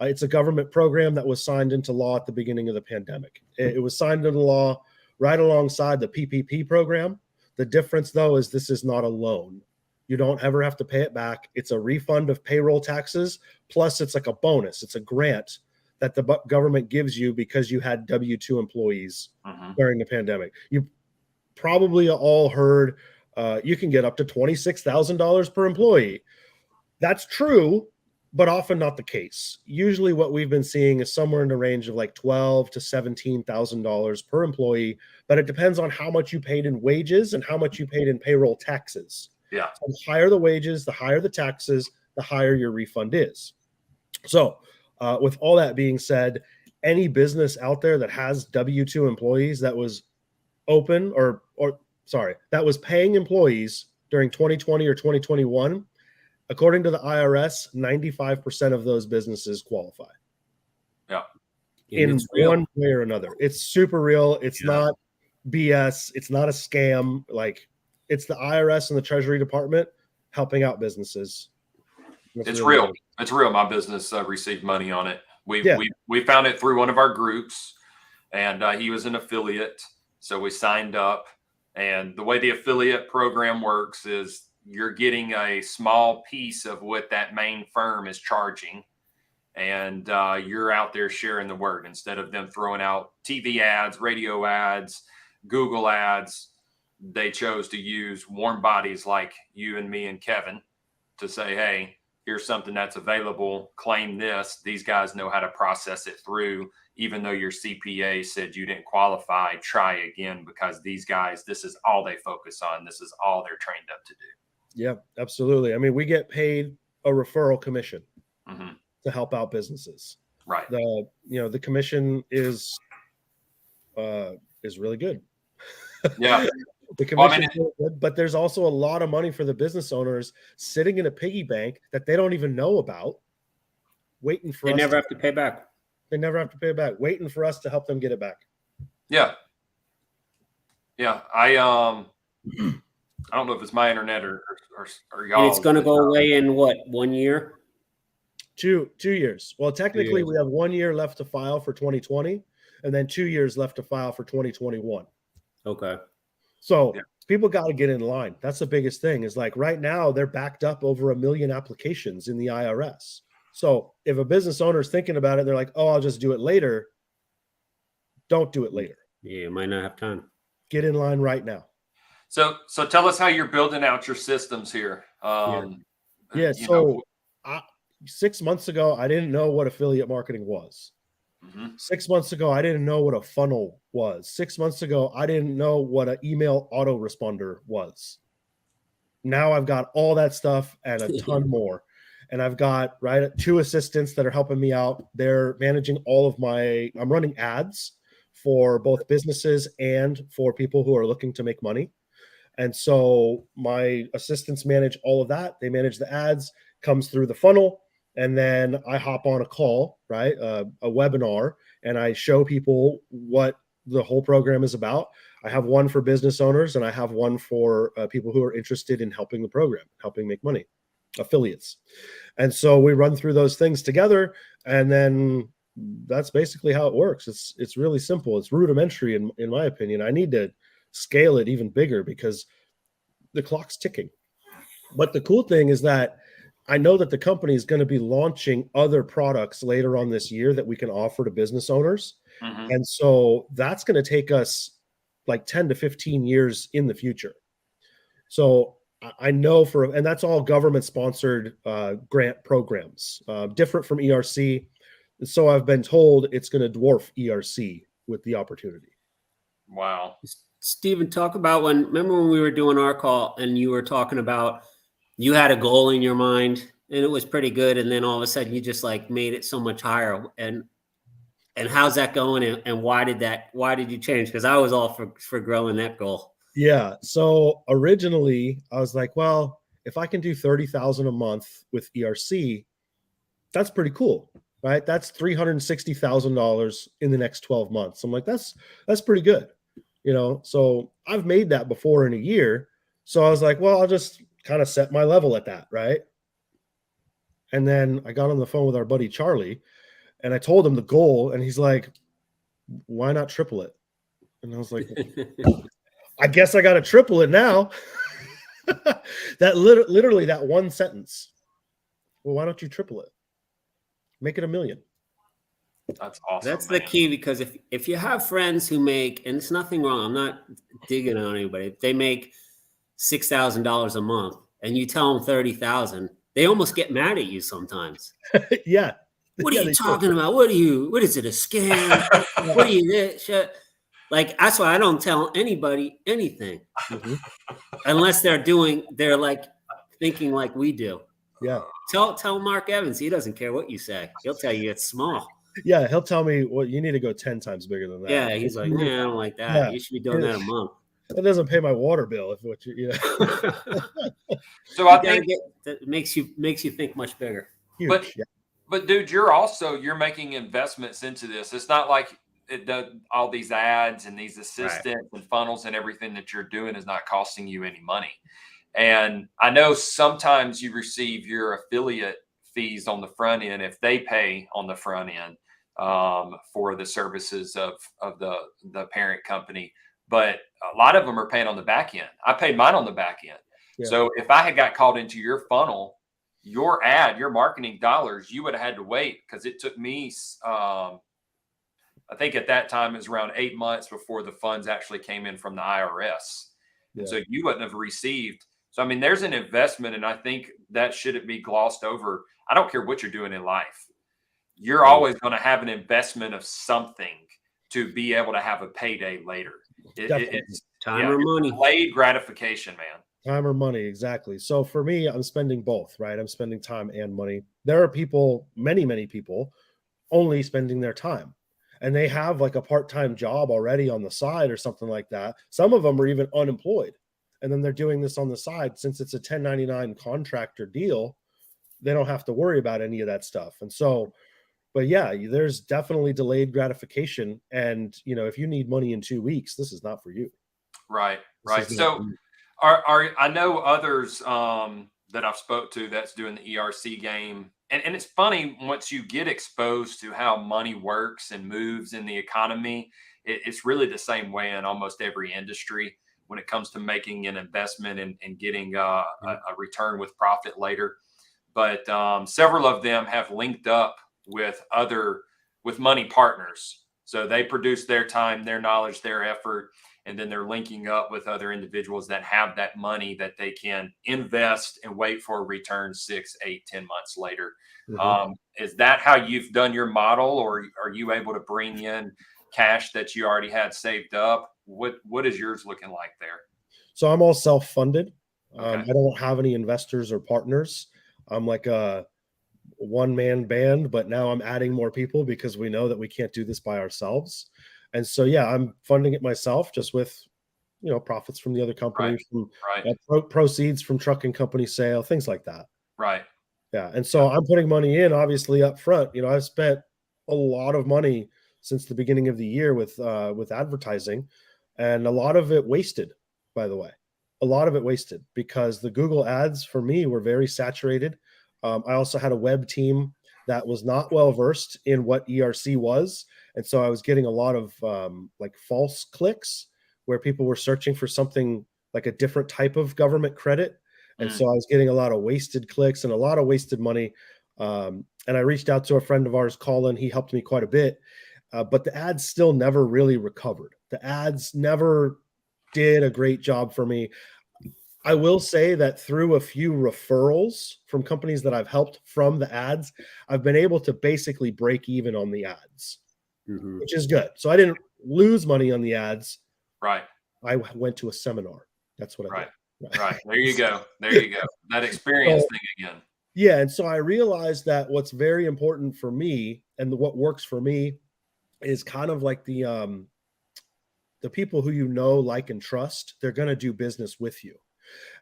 It's a government program that was signed into law at the beginning of the pandemic. It was signed into law right alongside the PPP program. The difference, though, is this is not a loan. You don't ever have to pay it back. It's a refund of payroll taxes. Plus, it's like a bonus. It's a grant that the government gives you because you had W-2 employees during the pandemic. You probably all heard you can get up to $26,000 per employee. That's true, but often not the case. Usually what we've been seeing is somewhere in the range of like $12,000 to $17,000 per employee, but it depends on how much you paid in wages and how much you paid in payroll taxes. Yeah. So the higher the wages, the higher the taxes, the higher your refund is. So with all that being said, any business out there that has W-2 employees that was that was paying employees during 2020 or 2021, according to the IRS, 95% of those businesses qualify. Yeah. In one way or another. It's super real. It's not BS. It's not a scam. Like, it's the IRS and the Treasury Department helping out businesses. It's real. It's real. My business received money on it. We found it through one of our groups, and he was an affiliate. So we signed up. And the way the affiliate program works is you're getting a small piece of what that main firm is charging. And you're out there sharing the word instead of them throwing out TV ads, radio ads, Google ads. They chose to use warm bodies like you and me and Kevin to say, hey, here's something that's available. Claim this. These guys know how to process it through. Even though your CPA said you didn't qualify, try again, because these guys, this is all they focus on. This is all they're trained up to do. Yeah, absolutely. I mean, we get paid a referral commission to help out businesses. Right. The commission is really good. Yeah. The commission is really good, but there's also a lot of money for the business owners sitting in a piggy bank that they don't even know about, waiting for us. They never have to pay back. They never have to pay it back, waiting for us to help them get it back. Yeah. Yeah. I don't know if it's my internet or y'all. And it's going to go away in what, 1 year? 2 years. Well, technically we have 1 year left to file for 2020 and then 2 years left to file for 2021. Okay. So people got to get in line. That's the biggest thing, is like right now they're backed up over 1 million applications in the IRS. So if a business owner is thinking about it, they're like, oh, I'll just do it later. Don't do it later. Yeah, you might not have time. Get in line right now. So tell us how you're building out your systems here. 6 months ago, I didn't know what affiliate marketing was. 6 months ago, I didn't know what a funnel was. 6 months ago, I didn't know what an email autoresponder was. Now I've got all that stuff and a ton more. And I've got 2 assistants that are helping me out. They're managing all of I'm running ads for both businesses and for people who are looking to make money. And so my assistants manage all of that. They manage the ads, comes through the funnel. And then I hop on a call, a webinar, and I show people what the whole program is about. I have one for business owners and I have one for people who are interested in helping the program, helping make money, affiliates. And so we run through those things together, and then that's basically how it works. It's really simple. It's rudimentary in my opinion. I need to scale it even bigger because the clock's ticking. But the cool thing is that I know that the company is going to be launching other products later on this year that we can offer to business owners. Mhm. And so that's going to take us like 10 to 15 years in the future. So I know and that's all government sponsored grant programs, different from ERC. So I've been told it's going to dwarf ERC with the opportunity. Wow. Stephen, talk about remember when we were doing our call and you were talking about you had a goal in your mind and it was pretty good. And then all of a sudden you just like made it so much higher. And how's that going? And why did you change? Because I was all for growing that goal. Yeah. So originally I was like, well, if I can do 30,000 a month with ERC, that's pretty cool, right? That's $360,000 in the next 12 months. I'm like, that's pretty good, So I've made that before in a year. So I was like, well, I'll just kind of set my level at that, right? And then I got on the phone with our buddy Charlie and I told him the goal, and he's like, why not triple it? And I was like, I guess I got to triple it now. That literally that one sentence. Well, why don't you triple it? Make it $1 million. That's awesome. That's the key, because if you have friends who make, and it's nothing wrong, I'm not digging on anybody, if they make $6,000 a month and you tell them 30,000, they almost get mad at you sometimes. Yeah. What are you talking about? What is it, a scam? What are you, like, that's why I don't tell anybody anything unless they're like thinking like we do. Yeah. Tell Mark Evans, he doesn't care what you say. He'll tell you it's small. Yeah, he'll tell me, well, you need to go 10 times bigger than that. Yeah, he's like, man, I don't like that. Yeah. You should be doing that a month. It doesn't pay my water bill if what So I think that makes you think much bigger. Huge. But dude, you're making investments into this. It's not like it does all these ads and these assistants and funnels and everything that you're doing is not costing you any money. And I know sometimes you receive your affiliate fees on the front end if they pay on the front end for the services of the parent company. But a lot of them are paying on the back end. I paid mine on the back end. Yeah. So if I had got called into your funnel, your marketing dollars, you would have had to wait, because it took me, I think at that time it was around 8 months before the funds actually came in from the IRS. Yeah. And so you wouldn't have received. So, I mean, there's an investment, and I think that shouldn't be glossed over. I don't care what you're doing in life. You're always going to have an investment of something to be able to have a payday later. It's time or money. Delayed gratification, man. Time or money, exactly. So for me, I'm spending both, right? I'm spending time and money. There are people, many people, only spending their time. And they have like a part-time job already on the side or something like that. Some of them are even unemployed. And then they're doing this on the side. Since it's a 1099 contractor deal, they don't have to worry about any of that stuff. And so, but yeah, there's definitely delayed gratification. And, if you need money in 2 weeks, this is not for you. Right. So I know others that I've spoke to that's doing the ERC game. And it's funny, once you get exposed to how money works and moves in the economy, it's really the same way in almost every industry when it comes to making an investment and getting a return with profit later. But several of them have linked up with money partners. So they produce their time, their knowledge, their effort, and then they're linking up with other individuals that have that money that they can invest and wait for a return 6, 8, 10 months later. Is that how you've done your model, or are you able to bring in cash that you already had saved up? What is yours looking like there? So I'm all self-funded. Okay. I don't have any investors or partners. I'm like a one-man band, but now I'm adding more people because we know that we can't do this by ourselves. And so, yeah, I'm funding it myself just with, profits from the other company, from proceeds from trucking company sale, things like that. Right. Yeah. And so I'm putting money in, obviously, up front. I've spent a lot of money since the beginning of the year with advertising, and a lot of it wasted, by the way. A lot of it wasted because the Google ads for me were very saturated. I also had a web team that was not well versed in what ERC was. And so I was getting a lot of like false clicks where people were searching for something like a different type of government credit. And so I was getting a lot of wasted clicks and a lot of wasted money. And I reached out to a friend of ours, Colin. He helped me quite a bit. but the ads still never really recovered. The ads never did a great job for me. I will say that through a few referrals from companies that I've helped from the ads, I've been able to basically break even on the ads, which is good. So I didn't lose money on the ads. Right. I went to a seminar. That's what I Right. did. Right. There you go. There you go. That experience thing again. Yeah. And so I realized that what's very important for me and what works for me is kind of like the people who you know, like, and trust. They're going to do business with you.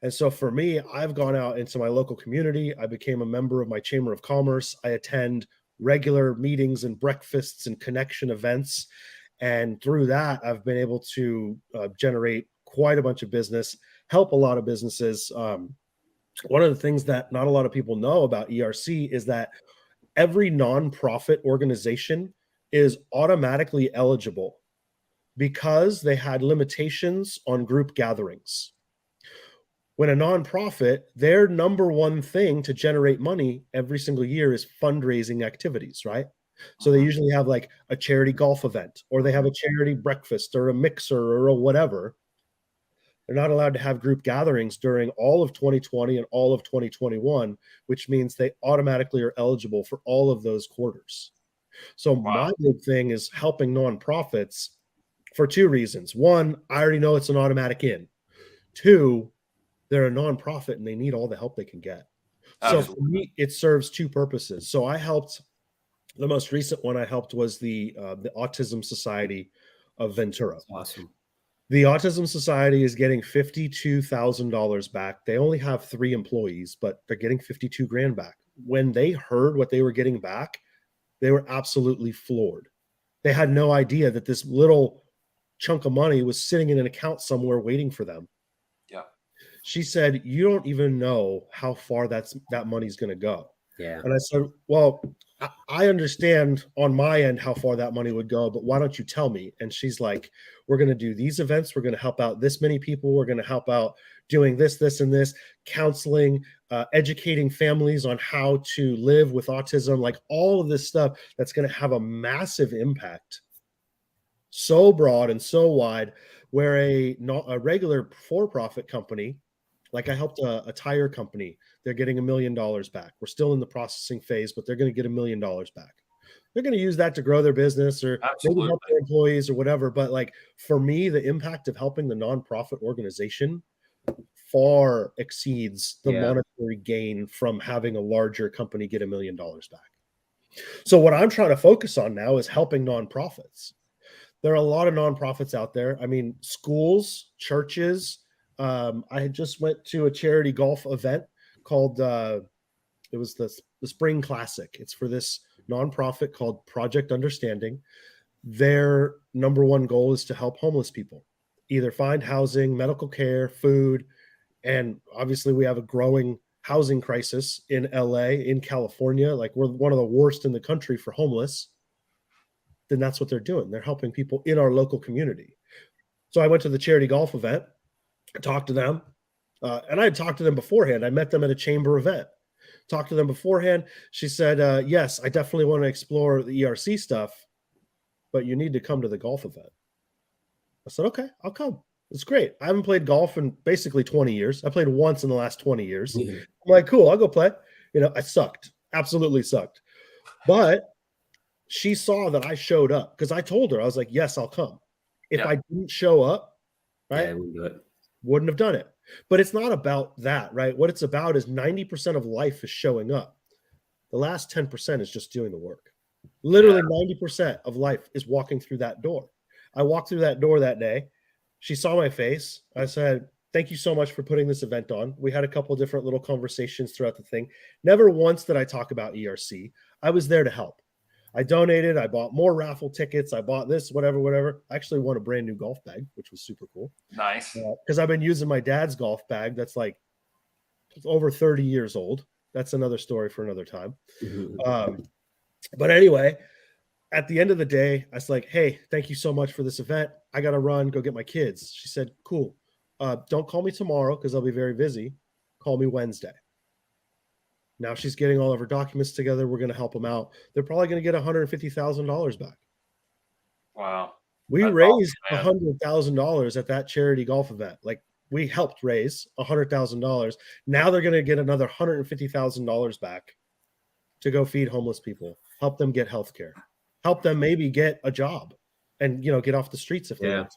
And so for me, I've gone out into my local community. I became a member of my Chamber of Commerce. I attend regular meetings and breakfasts and connection events. And through that, I've been able to generate quite a bunch of business, help a lot of businesses. One of the things that not a lot of people know about ERC is that every nonprofit organization is automatically eligible because they had limitations on group gatherings. When a nonprofit, their number one thing to generate money every single year is fundraising activities, right? So they usually have like a charity golf event, or they have a charity breakfast or a mixer or a whatever. They're not allowed to have group gatherings during all of 2020 and all of 2021, which means they automatically are eligible for all of those quarters. So my big thing is helping nonprofits for two reasons. One, I already know it's an automatic in. Two, they're a nonprofit and they need all the help they can get. So for me, it serves two purposes. So I helped, the most recent one I helped was the Autism Society of Ventura. That's awesome. The Autism Society is getting $52,000 back. They only have 3 employees, but they're getting 52 grand back. When they heard what they were getting back, they were absolutely floored. They had no idea that this little chunk of money was sitting in an account somewhere waiting for them. Yeah. She said, "You don't even know how far that money's going to go." Yeah. And I said, "Well, I understand on my end how far that money would go, but why don't you tell me?" And she's like, "We're going to do these events. We're going to help out this many people. We're going to help out doing this, this, and this, counseling, educating families on how to live with autism, like all of this stuff that's going to have a massive impact, so broad and so wide, where a regular for-profit company, like I helped a tire company, they're getting $1 million back. We're still in the processing phase, but they're going to get $1 million back. They're going to use that to grow their business or maybe help their employees or whatever. But like for me, the impact of helping the nonprofit organization far exceeds the monetary gain from having a larger company get $1 million back. So what I'm trying to focus on now is helping nonprofits. There are a lot of nonprofits out there. I mean, schools, churches. I just went to a charity golf event called it was the Spring Classic. It's for this nonprofit called Project Understanding. Their number one goal is to help homeless people either find housing, medical care, food, and obviously we have a growing housing crisis in LA, in California. Like we're one of the worst in the country for homeless. Then that's what they're doing. They're helping people in our local community. So I went to the charity golf event, talked to them, and I had talked to them beforehand. I met them at a chamber event, talked to them beforehand. She said, "Yes, I definitely want to explore the ERC stuff, but you need to come to the golf event." I said, "Okay, I'll come. It's great. I haven't played golf in basically 20 years. I played once in the last 20 years. I'm like, cool, I'll go play." I sucked, absolutely sucked. But she saw that I showed up because I told her, I was like, "Yes, I'll come." If I didn't show up, right, I wouldn't do it. Wouldn't have done it. But it's not about that, right? What it's about is 90% of life is showing up. The last 10% is just doing the work. Literally 90% of life is walking through that door. I walked through that door that day. She saw my face. I said, "Thank you so much for putting this event on." We had a couple different little conversations throughout the thing. Never once did I talk about ERC. I was there to help. I donated. I bought more raffle tickets. I bought this, whatever. I actually won a brand new golf bag, which was super cool. Nice. Because I've been using my dad's golf bag. That's like over 30 years old. That's another story for another time. But anyway, at the end of the day, I was like, "Hey, thank you so much for this event. I got to run, go get my kids." She said, "Cool. Don't call me tomorrow because I'll be very busy. Call me Wednesday." Now she's getting all of her documents together. We're going to help them out. They're probably going to get $150,000 back. Wow. We That's raised awesome, man. $100,000 at that charity golf event. Like, we helped raise $100,000. Now they're going to get another $150,000 back to go feed homeless people, help them get health care, help them maybe get a job and, get off the streets if they Yeah. want to.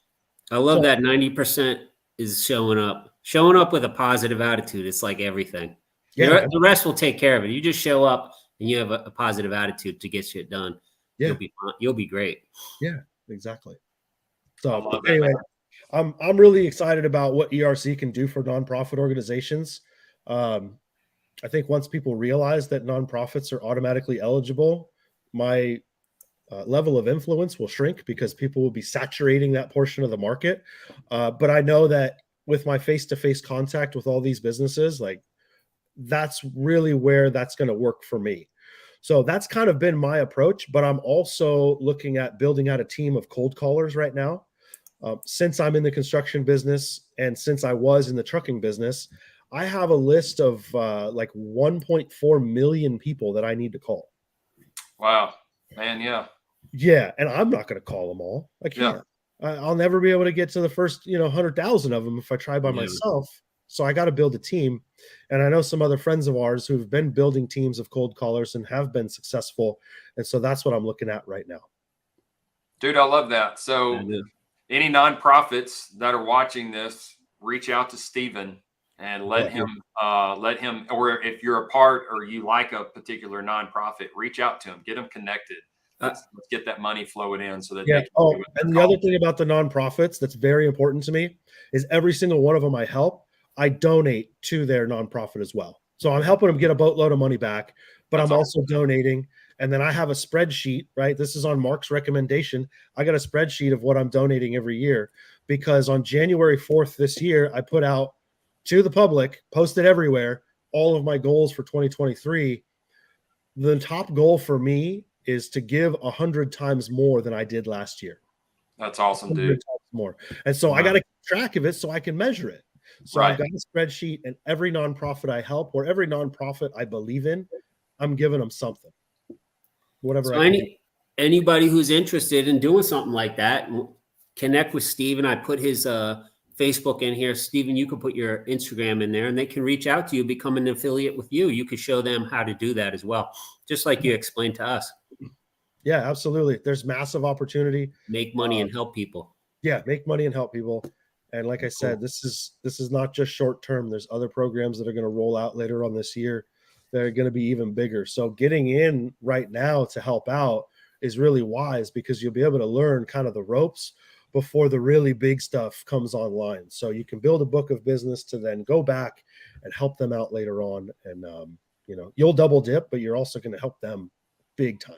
I love So, that 90% is showing up with a positive attitude. It's like everything. yeah, The rest will take care of it. You just show up and you have a positive attitude to get shit done. yeah, You'll be fine. You'll be great. yeah, exactly. I So love that, anyway, man. I'm really excited about what ERC can do for nonprofit organizations. I think once people realize that nonprofits are automatically eligible, my level of influence will shrink because people will be saturating that portion of the market. But I know that with my face-to-face contact with all these businesses, like, that's really where that's going to work for me. So that's kind of been my approach. But I'm also looking at building out a team of cold callers right now. Since I'm in the construction business and since I was in the trucking business, I have a list of like 1.4 million people that I need to call. Wow, man. Yeah. Yeah, and I'm not going to call them all. I Yeah. can't. I'll never be able to get to the first, 100,000 of them if I try by Yeah. myself. So I got to build a team. And I know some other friends of ours who've been building teams of cold callers and have been successful. And so that's what I'm looking at right now. Dude, I love that. I So do. any nonprofits that are watching this, reach out to Steven and let him, or if you're a part or you like a particular nonprofit, reach out to him, get them connected. Let's get that money flowing in so that Yeah. they can Oh, do what and they're the other called. thing about the nonprofits that's very important to me is every single one of them I help, I donate to their nonprofit as well. So I'm helping them get a boatload of money back, but That's I'm also donating. And then I have a spreadsheet, right? This is on Mark's recommendation. I got a spreadsheet of what I'm donating every year because on January 4th this year, I put out to the public, posted everywhere, all of my goals for 2023. The top goal for me is to give 100 times more than I did last year. That's awesome, 100 dude. times more. And so I got to keep track of it so I can measure it. So I've got a spreadsheet, and every nonprofit I help or every nonprofit I believe in, I'm giving them something. Whatever So I can do. anybody who's interested in doing something like that, connect with Steven. I put his Facebook in here. Steven, you can put your Instagram in there and they can reach out to you, become an affiliate with you. You could show them how to do that as well, just like you explained to us. Yeah, absolutely. There's massive opportunity. Make money and help people. Yeah, make money and help people. And like I said, this is not just short term. There's other programs that are going to roll out later on this year that are going to be even bigger. So getting in right now to help out is really wise because you'll be able to learn kind of the ropes before the really big stuff comes online. So you can build a book of business to then go back and help them out later on. And, you'll double dip, but you're also going to help them big time.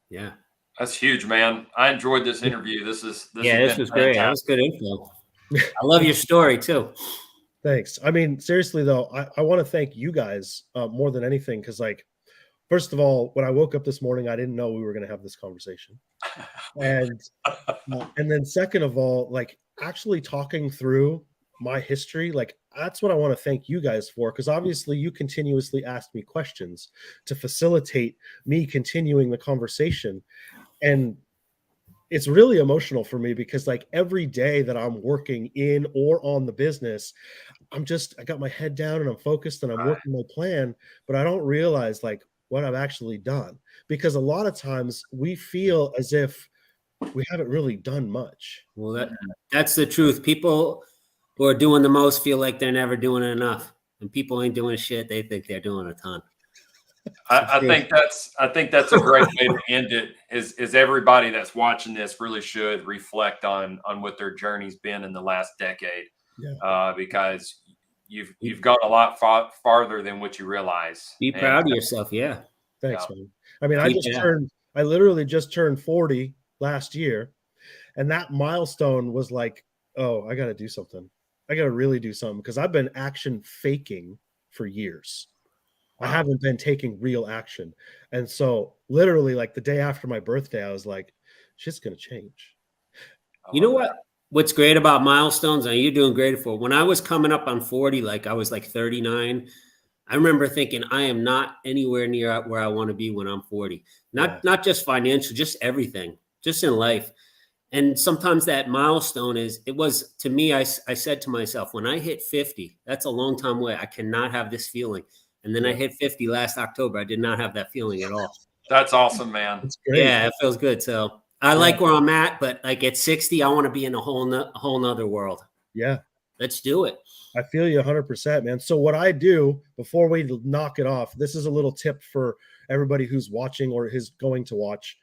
Yeah. That's huge, man. I enjoyed this interview. This was great. That was good info. I love your story too. Thanks. I mean, seriously though, I want to thank you guys more than anything. Cause like, first of all, when I woke up this morning, I didn't know we were going to have this conversation. And then second of all, like actually talking through my history, like that's what I want to thank you guys for. Cause obviously you continuously ask me questions to facilitate me continuing the conversation. And it's really emotional for me because like every day that I'm working in or on the business, I got my head down and I'm focused and I'm working my plan, but I don't realize like what I've actually done because a lot of times we feel as if we haven't really done much. Well, that's the truth. People who are doing the most feel like they're never doing enough, and people ain't doing shit. They think they're doing a ton. I think that's a great way to end it. Is everybody that's watching this really should reflect on what their journey's been in the last decade, because you've gone a lot farther than what you realize. Be proud of yourself. Yeah. Thanks, man. I mean, I literally just turned 40 last year, and that milestone was like, oh, I got to do something. I got to really do something because I've been action faking for years. I haven't been taking real action. And so literally like the day after my birthday, I was like, shit's going to change. You know what? What's great about milestones, and you're doing great for when I was coming up on 40, like I was like 39. I remember thinking I am not anywhere near where I want to be when I'm 40. Not just financial, just everything, just in life. And sometimes that milestone it was to me, I said to myself, when I hit 50, that's a long time away. I cannot have this feeling. And then I hit 50 last October. I did not have that feeling at all. That's awesome, man. It's great. Yeah, it feels good. So I like where I'm at, but like at 60, I want to be in a whole nother world. Yeah. Let's do it. I feel you 100%, man. So what I do before we knock it off, this is a little tip for everybody who's watching or is going to watch.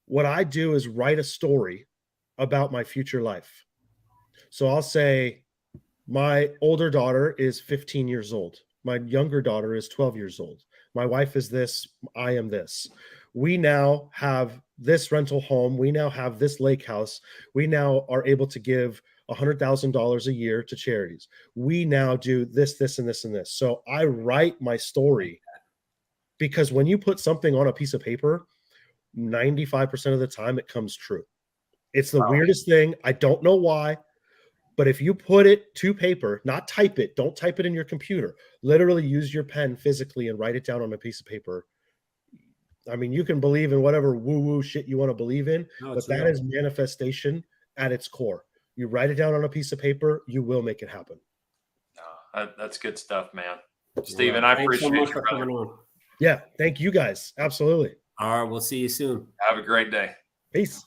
What I do is write a story about my future life. So I'll say my older daughter is 15 years old. My younger daughter is 12 years old. My wife is this. I am this. We now have this rental home. We now have this lake house. We now are able to give $100,000 a year to charities. We now do this, this, and this, and this. So I write my story, because when you put something on a piece of paper, 95% of the time it comes true. It's the weirdest thing. I don't know why, but if you put it to paper, not type it, don't type it in your computer, literally use your pen physically and write it down on a piece of paper. I mean, you can believe in whatever woo-woo shit you want to believe in, but that is manifestation at its core. You write it down on a piece of paper, you will make it happen. That's good stuff, man. Steven, I appreciate you for coming on. Yeah, thank you guys. Absolutely. All right, we'll see you soon. Have a great day. Peace.